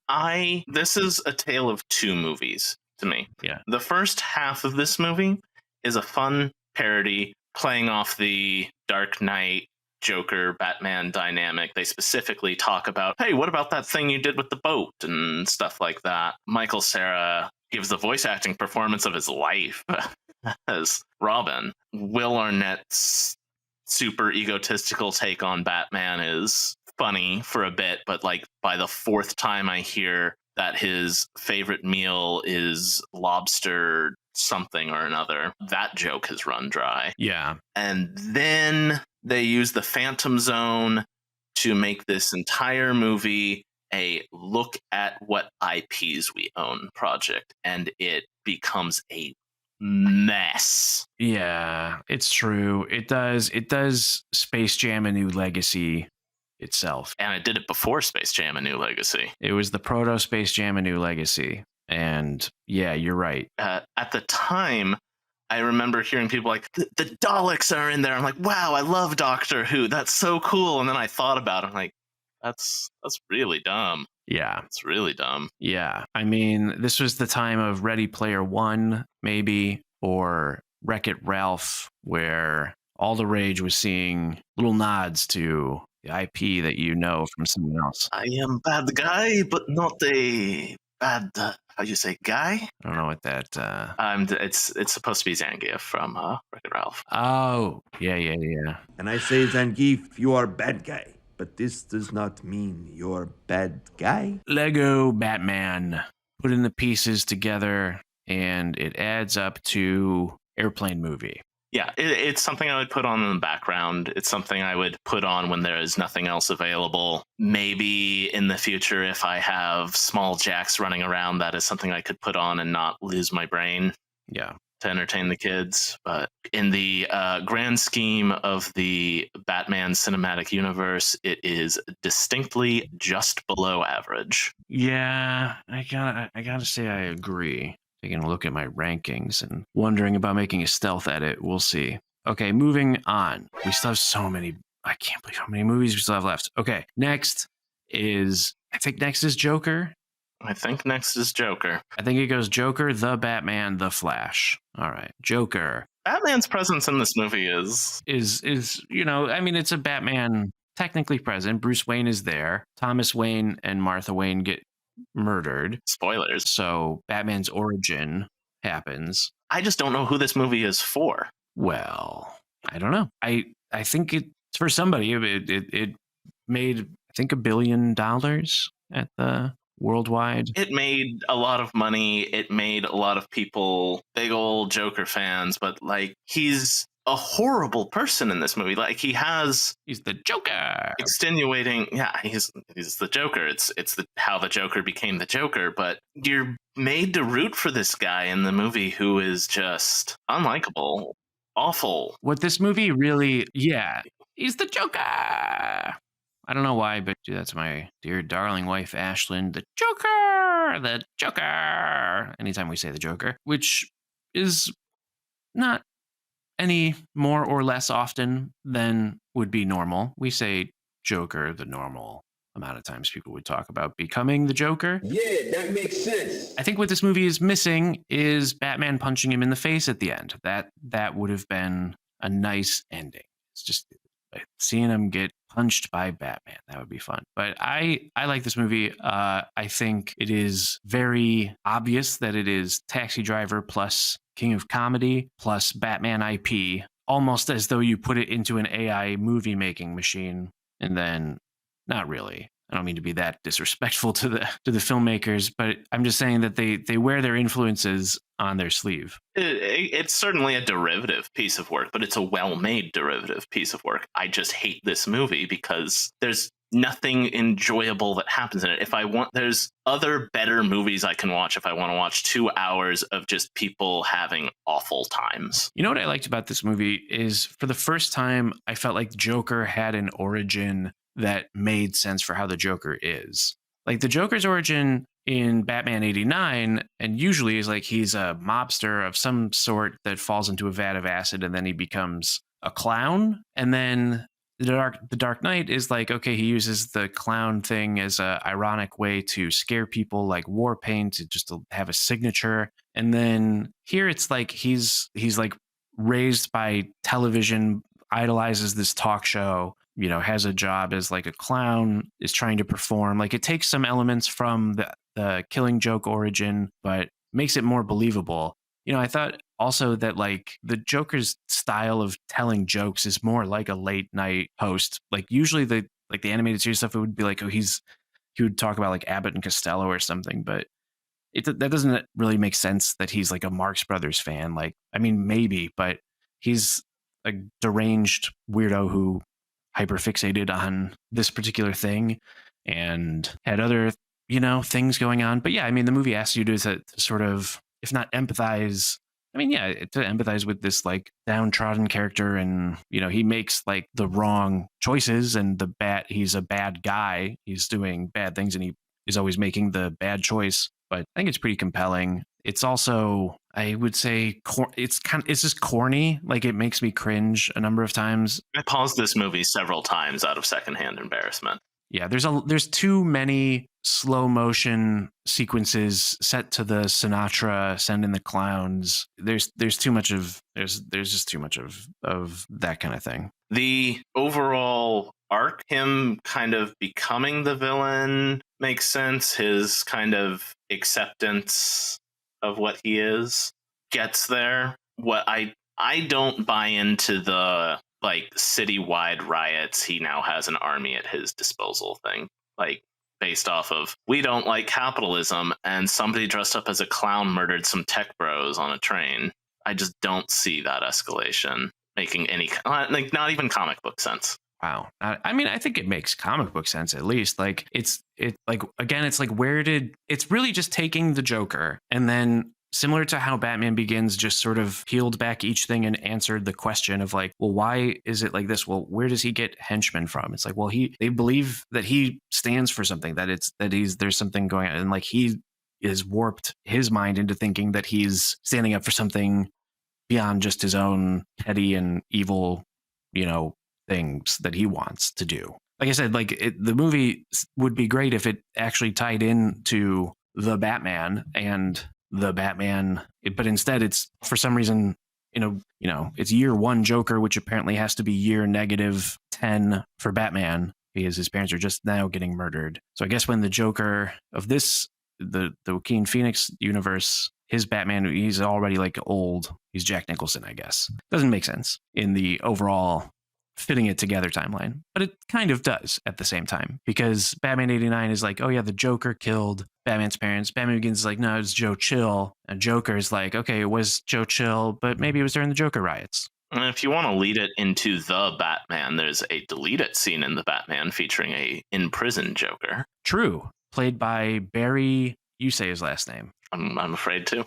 This is a tale of two movies to me. Yeah. The first half of this movie is a fun parody playing off the Dark Knight Joker Batman dynamic. They specifically talk about, hey, what about that thing you did with the boat and stuff like that. Michael Cera gives the voice acting performance of his life as Robin. Will Arnett's super egotistical take on Batman is funny for a bit, but like by the fourth time I hear that his favorite meal is lobster something or another, that joke has run dry. Yeah. And then they use the Phantom Zone to make this entire movie a look at what IPs we own project, and it becomes a mess. Yeah, it's true. It does Space Jam: A New Legacy itself. And it did it before Space Jam: A New Legacy. It was the proto Space Jam: A New Legacy. And yeah, you're right. At the time, I remember hearing people like, the Daleks are in there. I'm like, wow, I love Doctor Who. That's so cool. And then I thought about it. I'm like, that's really dumb. Yeah. It's really dumb. Yeah. I mean, this was the time of Ready Player One, maybe, or Wreck-It Ralph, where all the rage was seeing little nods to the IP that you know from someone else. I am bad guy, but not a bad, how do you say, guy? I don't know what that... It's supposed to be Zangief from Wreck-It Ralph. Oh, yeah. And I say, Zangief, you are bad guy. But this does not mean you're bad guy. Lego Batman. Putting the pieces together, and it adds up to airplane movie. Yeah, it's something I would put on in the background. It's something I would put on when there is nothing else available. Maybe in the future, if I have small jacks running around, that is something I could put on and not lose my brain. Yeah. To entertain the kids. But in the grand scheme of the Batman cinematic universe, it is distinctly just below average. Yeah, I gotta say I agree. Taking a look at my rankings and wondering about making a stealth edit. We'll see. Okay, moving on. We still have so many. I can't believe how many movies we still have left. Okay, next is Joker. I think next is Joker. I think it goes Joker, The Batman, The Flash. All right, Joker. Batman's presence in this movie is I mean, it's a Batman technically present. Bruce Wayne is there. Thomas Wayne and Martha Wayne get murdered. Spoilers. So Batman's origin happens. I just don't know who this movie is for. Well, I don't know. I think it's for somebody. It made, I think, $1 billion at the worldwide. It made a lot of money. It made a lot of people big old Joker fans, but like, he's a horrible person in this movie. Like, he's the Joker. Extenuating. Yeah, he's the Joker. It's how the Joker became the Joker, but you're made to root for this guy in the movie who is just unlikable, awful. What this movie really, he's the Joker. I don't know why, but that's my dear darling wife, Ashlyn. The Joker. Anytime we say the Joker, which is not any more or less often than would be normal. We say Joker the normal amount of times people would talk about becoming the Joker. Yeah, that makes sense. I think what this movie is missing is Batman punching him in the face at the end. That would have been a nice ending. It's just like seeing him get punched by Batman. That would be fun. But I like this movie. I think it is very obvious that it is Taxi Driver plus King of Comedy plus Batman IP, almost as though you put it into an AI movie making machine, and then not really. I don't mean to be that disrespectful to the filmmakers, but I'm just saying that they wear their influences on their sleeve. It's certainly a derivative piece of work, but it's a well-made derivative piece of work. I just hate this movie because there's nothing enjoyable that happens in it. There's other better movies I can watch if I want to watch 2 hours of just people having awful times. You know what I liked about this movie is for the first time, I felt like Joker had an origin that made sense for how the Joker is. Like the Joker's origin in Batman 89, and usually is like he's a mobster of some sort that falls into a vat of acid and then he becomes a clown. And then the Dark Knight is like, okay, he uses the clown thing as a ironic way to scare people, like war paint, to have a signature. And then here it's like he's like raised by television, idolizes this talk show, has a job as like a clown, is trying to perform. Like it takes some elements from the Killing Joke origin, but makes it more believable. I thought also that like the Joker's style of telling jokes is more like a late night host. Like usually the animated series stuff, it would be like, he would talk about like Abbott and Costello or something, but that doesn't really make sense that he's like a Marx Brothers fan. Like, I mean, maybe, but he's a deranged weirdo who hyperfixated on this particular thing and had other, things going on. But yeah, I mean, the movie asks you to sort of, if not empathize, I mean, yeah, to empathize with this like downtrodden character, and he makes like the wrong choices, and he's a bad guy. He's doing bad things, and he is always making the bad choice. But I think it's pretty compelling. It's also, I would say, it's just corny. Like it makes me cringe a number of times. I paused this movie several times out of secondhand embarrassment. Yeah, there's too many slow motion sequences set to the Sinatra Send in the Clowns. There's just too much of that kind of thing. The overall arc, him kind of becoming the villain, makes sense. His kind of acceptance of what he is gets there. What I don't buy into the like citywide riots, he now has an army at his disposal thing, like based off of we don't like capitalism and somebody dressed up as a clown murdered some tech bros on a train. I just don't see that escalation making any like not even comic book sense. Wow. I mean, I think it makes comic book sense, at least. Like it's like, again, it's like, it's really just taking the Joker and then, similar to how Batman Begins just sort of peeled back each thing and answered the question of like, well, why is it like this? Well, where does he get henchmen from? It's like, well, they believe that he stands for something, there's something going on. And like, he is warped his mind into thinking that he's standing up for something beyond just his own petty and evil, things that he wants to do. Like I said, the movie would be great if it actually tied into the Batman and the Batman, but instead it's, for some reason, it's year 1 Joker, which apparently has to be year -10 for Batman because his parents are just now getting murdered. So I guess when the Joker of the Joaquin Phoenix universe, his Batman, he's already like old. He's Jack Nicholson, I guess. Doesn't make sense in the overall fitting it together timeline, but it kind of does at the same time, because Batman 89 is like, oh yeah, the Joker killed Batman's parents. Batman Begins is like, no, it's Joe Chill. And Joker is like, okay, it was Joe Chill, but maybe it was during the Joker riots. And if you want to lead it into the Batman, there's a deleted scene in the Batman featuring a in-prison Joker. True. Played by Barry, you say his last name. I'm afraid to.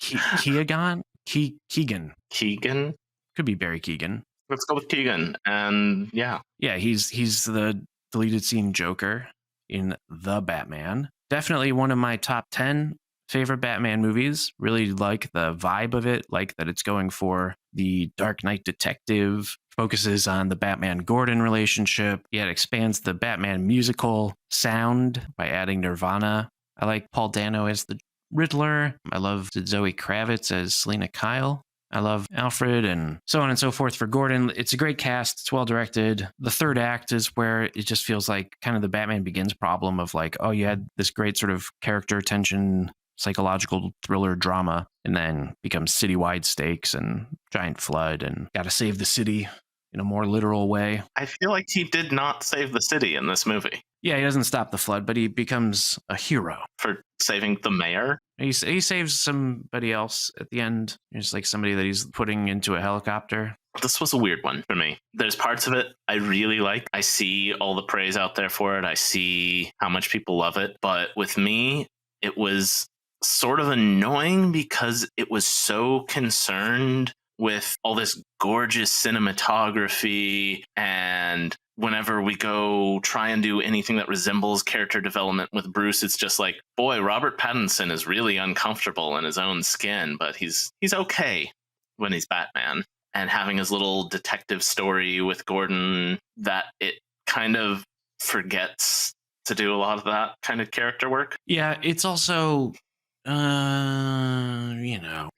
Keegan? Keegan. Keegan? Could be Barry Keegan. Let's go with Keegan. And yeah. Yeah, he's the deleted scene Joker in The Batman. Definitely one of my top 10 favorite Batman movies. Really like the vibe of it, like that it's going for the Dark Knight detective focuses on the Batman-Gordon relationship. Yeah, it expands the Batman musical sound by adding Nirvana. I like Paul Dano as the Riddler. I love Zoe Kravitz as Selena Kyle. I love Alfred and so on and so forth for Gordon. It's a great cast. It's well directed. The third act is where it just feels like kind of the Batman Begins problem of like, oh, you had this great sort of character tension, psychological thriller drama, and then becomes citywide stakes and giant flood and got to save the city in a more literal way. I feel like he did not save the city in this movie. Yeah, he doesn't stop the flood, but he becomes a hero. For saving the mayor? He saves somebody else at the end. It's like somebody that he's putting into a helicopter. This was a weird one for me. There's parts of it I really like. I see all the praise out there for it. I see how much people love it. But with me, it was sort of annoying because it was so concerned with all this gorgeous cinematography, and whenever we go try and do anything that resembles character development with Bruce, it's just like, boy, Robert Pattinson is really uncomfortable in his own skin, but he's okay when he's Batman. And having his little detective story with Gordon, that it kind of forgets to do a lot of that kind of character work. Yeah, it's also,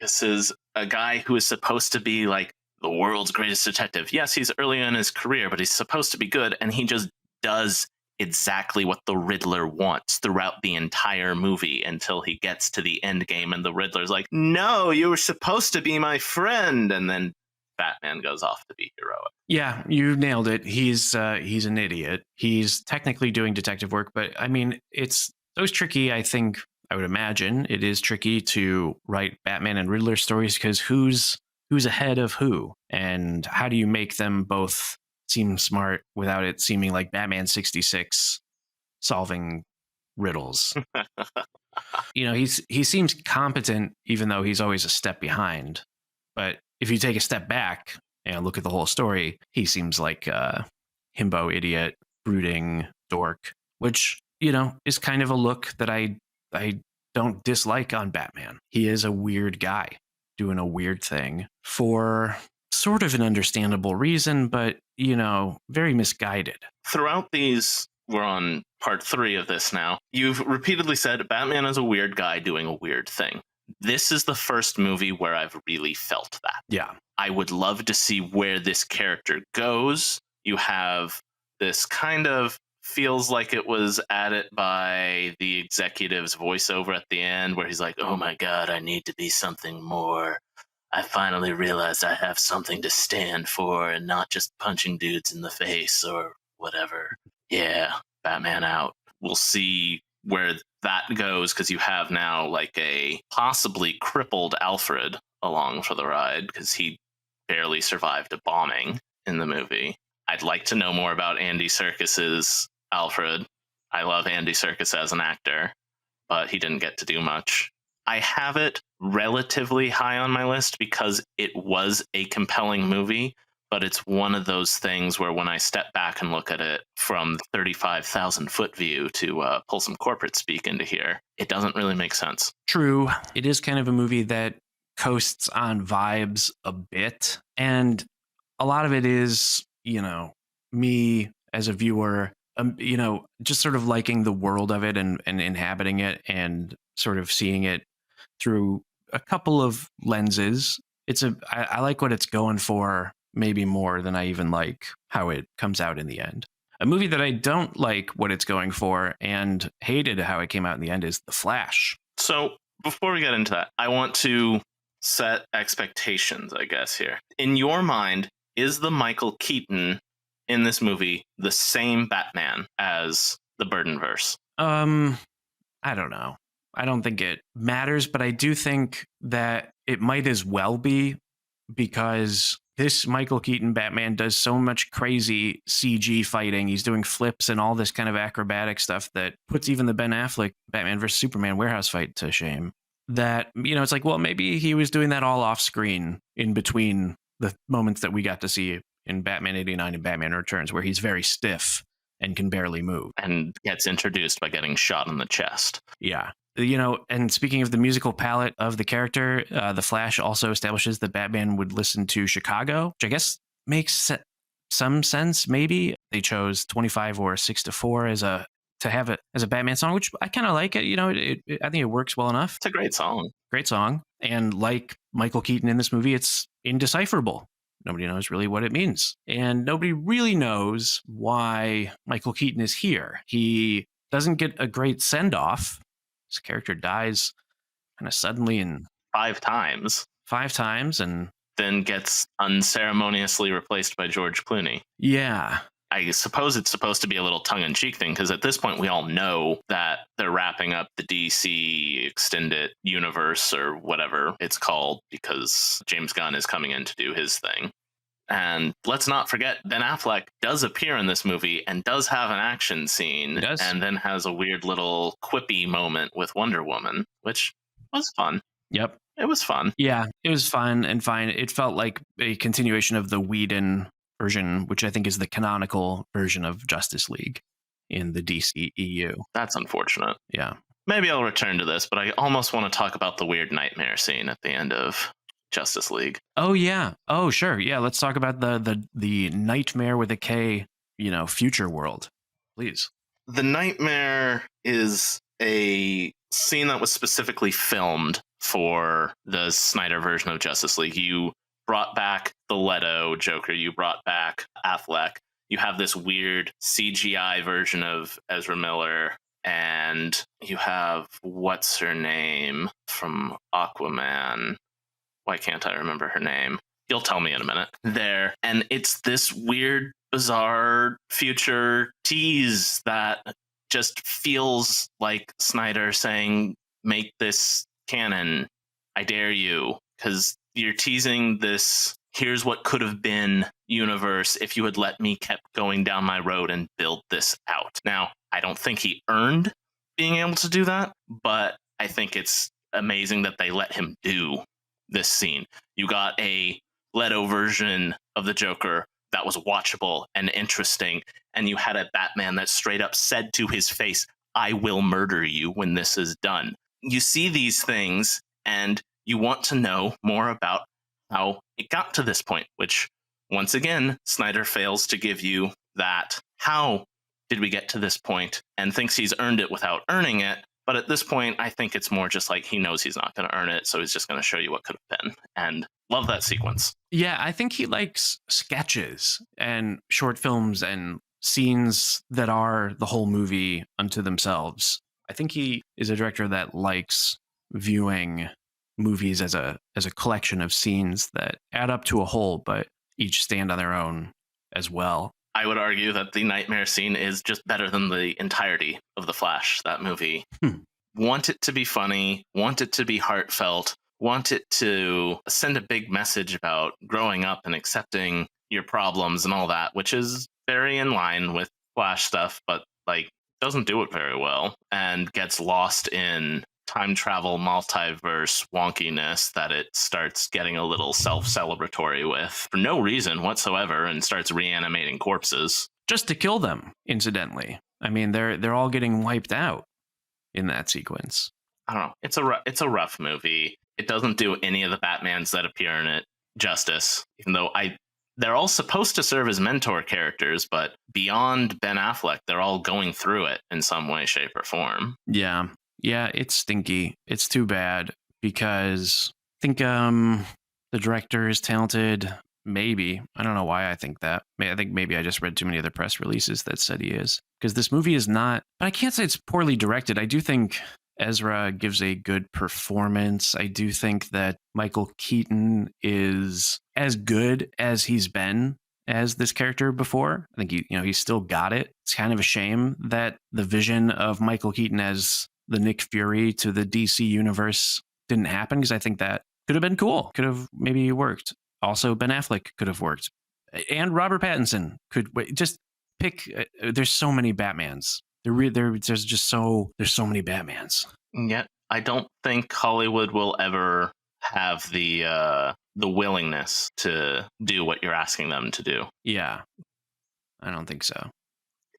This is a guy who is supposed to be like the world's greatest detective. Yes, he's early in his career, but he's supposed to be good, and he just does exactly what the Riddler wants throughout the entire movie until he gets to the end game, and the Riddler's like, no, you were supposed to be my friend, and then Batman goes off to be heroic. Yeah, you nailed it. He's an idiot. He's technically doing detective work, but I mean, it's tricky. I think I would imagine it is tricky to write Batman and Riddler stories because who's ahead of who, and how do you make them both seem smart without it seeming like Batman 66 solving riddles? He seems competent even though he's always a step behind. But if you take a step back and look at the whole story, he seems like a himbo idiot, brooding dork, which, is kind of a look that I don't dislike on Batman. He is a weird guy doing a weird thing for sort of an understandable reason, but, very misguided. Throughout these, we're on part 3 of this now, you've repeatedly said Batman is a weird guy doing a weird thing. This is the first movie where I've really felt that. Yeah. I would love to see where this character goes. You have this kind of feels like it was added by the executive's voiceover at the end where he's like, oh my God, I need to be something more. I finally realized I have something to stand for and not just punching dudes in the face or whatever. Yeah, Batman out. We'll see where that goes because you have now like a possibly crippled Alfred along for the ride because he barely survived a bombing in the movie. I'd like to know more about Andy Serkis's Alfred. I love Andy Serkis as an actor, but he didn't get to do much. I have it relatively high on my list because it was a compelling movie, but it's one of those things where when I step back and look at it from the 35,000 foot view to pull some corporate speak into here, it doesn't really make sense. True. It is kind of a movie that coasts on vibes a bit. And a lot of it is, me as a viewer, just sort of liking the world of it and inhabiting it and sort of seeing it through a couple of lenses. I like what it's going for, maybe more than I even like how it comes out in the end. A movie that I don't like what it's going for and hated how it came out in the end is The Flash. So before we get into that, I want to set expectations, I guess, here. In your mind, is the Michael Keaton in this movie the same Batman as the Burtonverse? I don't know. I don't think it matters, but I do think that it might as well be because this Michael Keaton Batman does so much crazy CG fighting. He's doing flips and all this kind of acrobatic stuff that puts even the Ben Affleck Batman vs. Superman warehouse fight to shame. That, it's like, well, maybe he was doing that all off screen in between the moments that we got to see in Batman 89 and Batman Returns, where he's very stiff and can barely move. And gets introduced by getting shot in the chest. Yeah. And speaking of the musical palette of the character, The Flash also establishes that Batman would listen to Chicago, which I guess makes some sense. Maybe they chose 25 or 6-4 to have it as a Batman song, which I kind of like it. I think it works well enough. It's a great song. Great song. And like Michael Keaton in this movie, it's indecipherable. Nobody knows really what it means. And nobody really knows why Michael Keaton is here. He doesn't get a great send-off. His character dies kind of suddenly and 5 times. 5 times, and then gets unceremoniously replaced by George Clooney. Yeah. I suppose it's supposed to be a little tongue-in-cheek thing, because at this point we all know that they're wrapping up the DC Extended Universe, or whatever it's called, because James Gunn is coming in to do his thing. And let's not forget, Ben Affleck does appear in this movie and does have an action scene, and then has a weird little quippy moment with Wonder Woman, which was fun. Yep. It was fun. Yeah, it was fun and fine. It felt like a continuation of the Whedon version, which I think is the canonical version of Justice League in the DCEU. That's unfortunate. Yeah. Maybe I'll return to this, but I almost want to talk about the weird nightmare scene at the end of Justice League. Oh, yeah. Oh, sure. Yeah, let's talk about the nightmare with a K, future world. Please. The nightmare is a scene that was specifically filmed for the Snyder version of Justice League. You brought back the Leto Joker, you brought back Affleck, you have this weird CGI version of Ezra Miller, and you have what's her name from Aquaman. Why can't I remember her name? You'll tell me in a minute. There. And it's this weird, bizarre future tease that just feels like Snyder saying, make this canon. I dare you. Because you're teasing this, here's what could have been universe if you had let me kept going down my road and build this out. Now, I don't think he earned being able to do that, but I think it's amazing that they let him do this scene. You got a Leto version of the Joker that was watchable and interesting, and you had a Batman that straight up said to his face, I will murder you when this is done. You see these things, and you want to know more about how it got to this point, which, once again, Snyder fails to give you that. How did we get to this point? And thinks he's earned it without earning it. But at this point, I think it's more just like he knows he's not going to earn it, so he's just going to show you what could have been. And love that sequence. Yeah, I think he likes sketches and short films and scenes that are the whole movie unto themselves. I think he is a director that likes viewing movies as a collection of scenes that add up to a whole, but each stand on their own as well. I would argue that the nightmare scene is just better than the entirety of The Flash, that movie. Want it to be funny, want it to be heartfelt, want it to send a big message about growing up and accepting your problems and all that, which is very in line with Flash stuff, but doesn't do it very well and gets lost in time travel multiverse wonkiness that it starts getting a little self-celebratory with for no reason whatsoever, and starts reanimating corpses just to kill them, incidentally. I mean, they're all getting wiped out in that sequence. I don't know. It's a rough movie. It doesn't do any of the Batmans that appear in it justice, even though they're all supposed to serve as mentor characters, but beyond Ben Affleck, they're all going through it in some way, shape, or form. Yeah, it's stinky. It's too bad, because I think the director is talented. Maybe. I don't know why I think that. I think maybe I just read too many other press releases that said he is. Because this movie is not... But I can't say it's poorly directed. I do think Ezra gives a good performance. I do think that Michael Keaton is as good as he's been as this character before. I think he's still got it. It's kind of a shame that the vision of Michael Keaton as the Nick Fury to the DC universe didn't happen, because I think that could have been cool. Could have maybe worked. Also, Ben Affleck could have worked. And Robert Pattinson could just pick. There's so many Batmans. There's so many Batmans. Yet I don't think Hollywood will ever have the willingness to do what you're asking them to do. Yeah, I don't think so.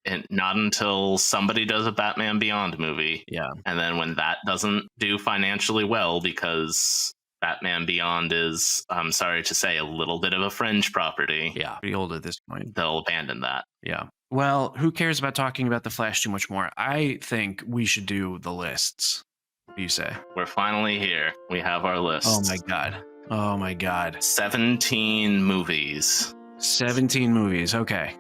And not until somebody does a Batman Beyond movie. Yeah. And then when that doesn't do financially well because Batman Beyond is, I'm sorry to say, a little bit of a fringe property. Yeah, pretty old at this point. They'll abandon that. Yeah. Well, who cares about talking about The Flash too much more? I think we should do the lists. What do you say? We're finally here. We have our list. Oh my God. Oh my God. 17 movies. 17 movies. Okay.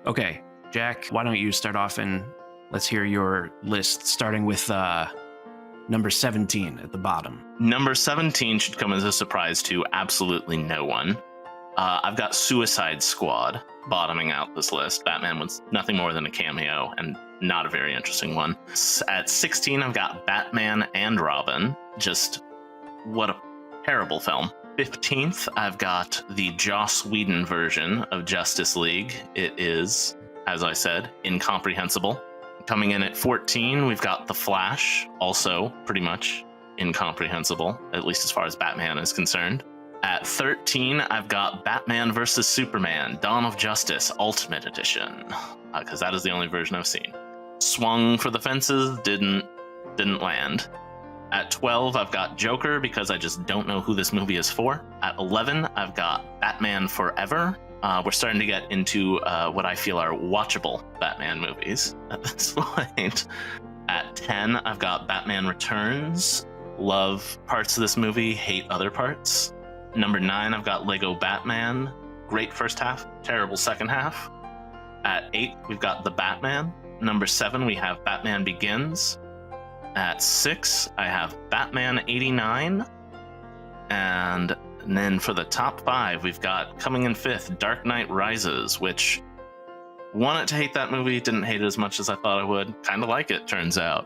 Okay. Jack, why don't you start off and let's hear your list, starting with number 17 at the bottom. Number 17 should come as a surprise to absolutely no one. I've got Suicide Squad bottoming out this list. Batman was nothing more than a cameo and not a very interesting one. At 16, I've got Batman and Robin. Just what a terrible film. 15th, I've got the Joss Whedon version of Justice League. It is, as I said, incomprehensible. Coming in at 14, we've got The Flash, also pretty much incomprehensible, at least as far as Batman is concerned. At 13, I've got Batman vs. Superman, Dawn of Justice, Ultimate Edition, because that is the only version I've seen. Swung for the fences, didn't land. At 12, I've got Joker, because I just don't know who this movie is for. At 11, I've got Batman Forever. We're starting to get into what I feel are watchable Batman movies at this point. At 10, I've got Batman Returns. Love parts of this movie, hate other parts. Number 9, I've got Lego Batman. Great first half, terrible second half. At 8, we've got The Batman. Number 7, we have Batman Begins. At 6, I have Batman 89. And then for the top 5, we've got, coming in 5th, Dark Knight Rises, which wanted to hate that movie, didn't hate it as much as I thought I would. Kind of like it, turns out.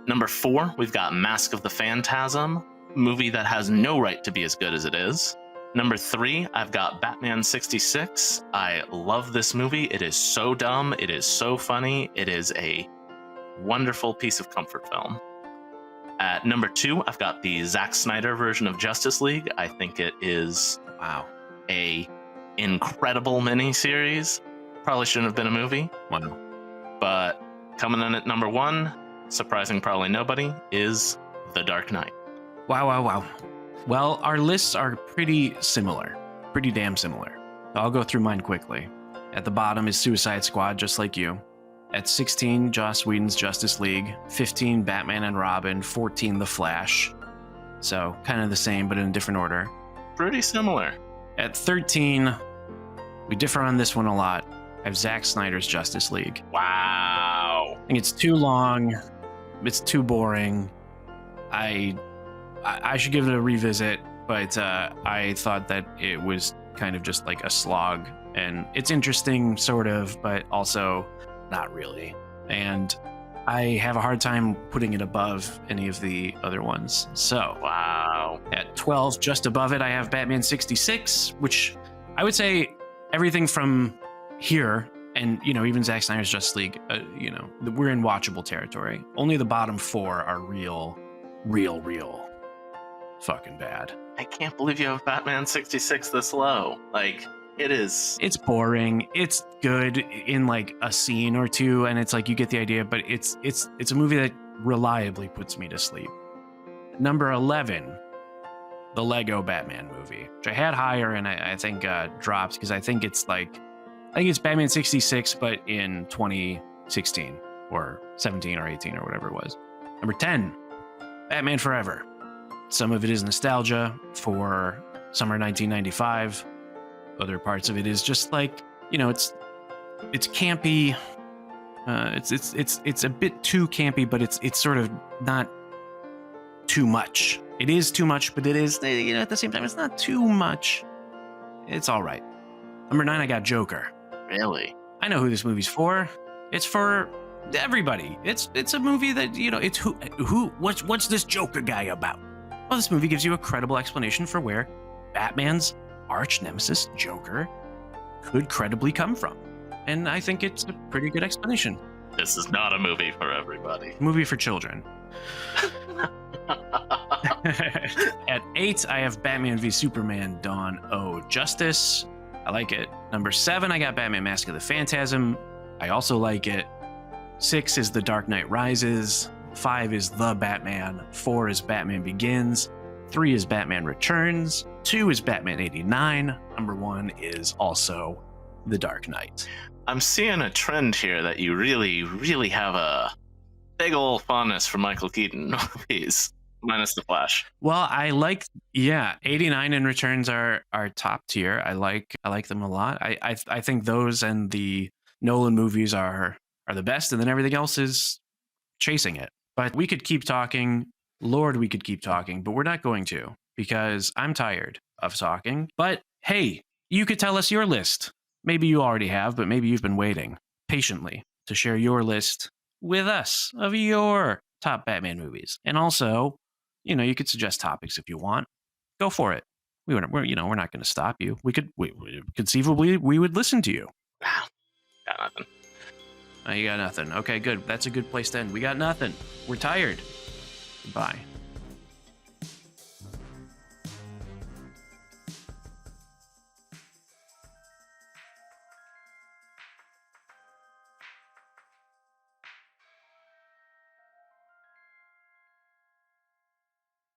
Number 4, we've got Mask of the Phantasm, movie that has no right to be as good as it is. Number 3, I've got Batman 66. I love this movie. It is so dumb. It is so funny. It is a wonderful piece of comfort film. At number 2, I've got the Zack Snyder version of Justice League. I think it is, wow, a incredible miniseries. Probably shouldn't have been a movie. Wow. But coming in at number 1, surprising probably nobody, is The Dark Knight. Wow. Well, our lists are pretty similar. Pretty damn similar. I'll go through mine quickly. At the bottom is Suicide Squad, just like you. At 16, Joss Whedon's Justice League. 15, Batman and Robin. 14, The Flash. So, kind of the same, but in a different order. Pretty similar. At 13, we differ on this one a lot. I have Zack Snyder's Justice League. Wow. I think it's too long. It's too boring. I should give it a revisit, but I thought that it was kind of just like a slog. And it's interesting, sort of, but also not really. And I have a hard time putting it above any of the other ones. So, wow. At 12, just above it, I have Batman 66, which I would say everything from here, and, even Zack Snyder's Justice League, we're in watchable territory. Only the bottom 4 are real fucking bad. I can't believe you have Batman 66 this low. Like, it is. It's boring. It's good in like a scene or two, and it's like you get the idea, but it's a movie that reliably puts me to sleep. Number 11, the Lego Batman movie, which I had higher and I think dropped because I think it's Batman 66, but in 2016 or 17 or 18 or whatever it was. Number 10, Batman Forever. Some of it is nostalgia for summer 1995. Other parts of it is just like, it's campy. It's a bit too campy, but it's sort of not too much. It is too much, but it is, at the same time, it's not too much. It's all right. Number 9, I got Joker. Really? I know who this movie's for. It's for everybody. It's a movie that, it's what's this Joker guy about? Well, this movie gives you a credible explanation for where Batman's arch nemesis, Joker, could credibly come from. And I think it's a pretty good explanation. This is not a movie for everybody. Movie for children. At 8, I have Batman v Superman, Dawn of Justice. I like it. Number 7, I got Batman Mask of the Phantasm. I also like it. 6 is The Dark Knight Rises. 5 is The Batman. 4 is Batman Begins. 3 is Batman Returns. 2 is Batman 89. Number 1 is also The Dark Knight. I'm seeing a trend here that you really, really have a big old fondness for Michael Keaton movies, minus The Flash. Well, I like, 89 and Returns are top tier. I like them a lot. I think those and the Nolan movies are the best, and then everything else is chasing it. But we could keep talking. Lord, we could keep talking, but we're not going to, because I'm tired of talking. But hey, you could tell us your list. Maybe you already have, but maybe you've been waiting patiently to share your list with us of your top Batman movies. And also, you could suggest topics if you want. Go for it. We're not going to stop you. We conceivably we would listen to you. Got nothing. Oh, you got nothing. Okay, good. That's a good place to end. We got nothing. We're tired. Goodbye.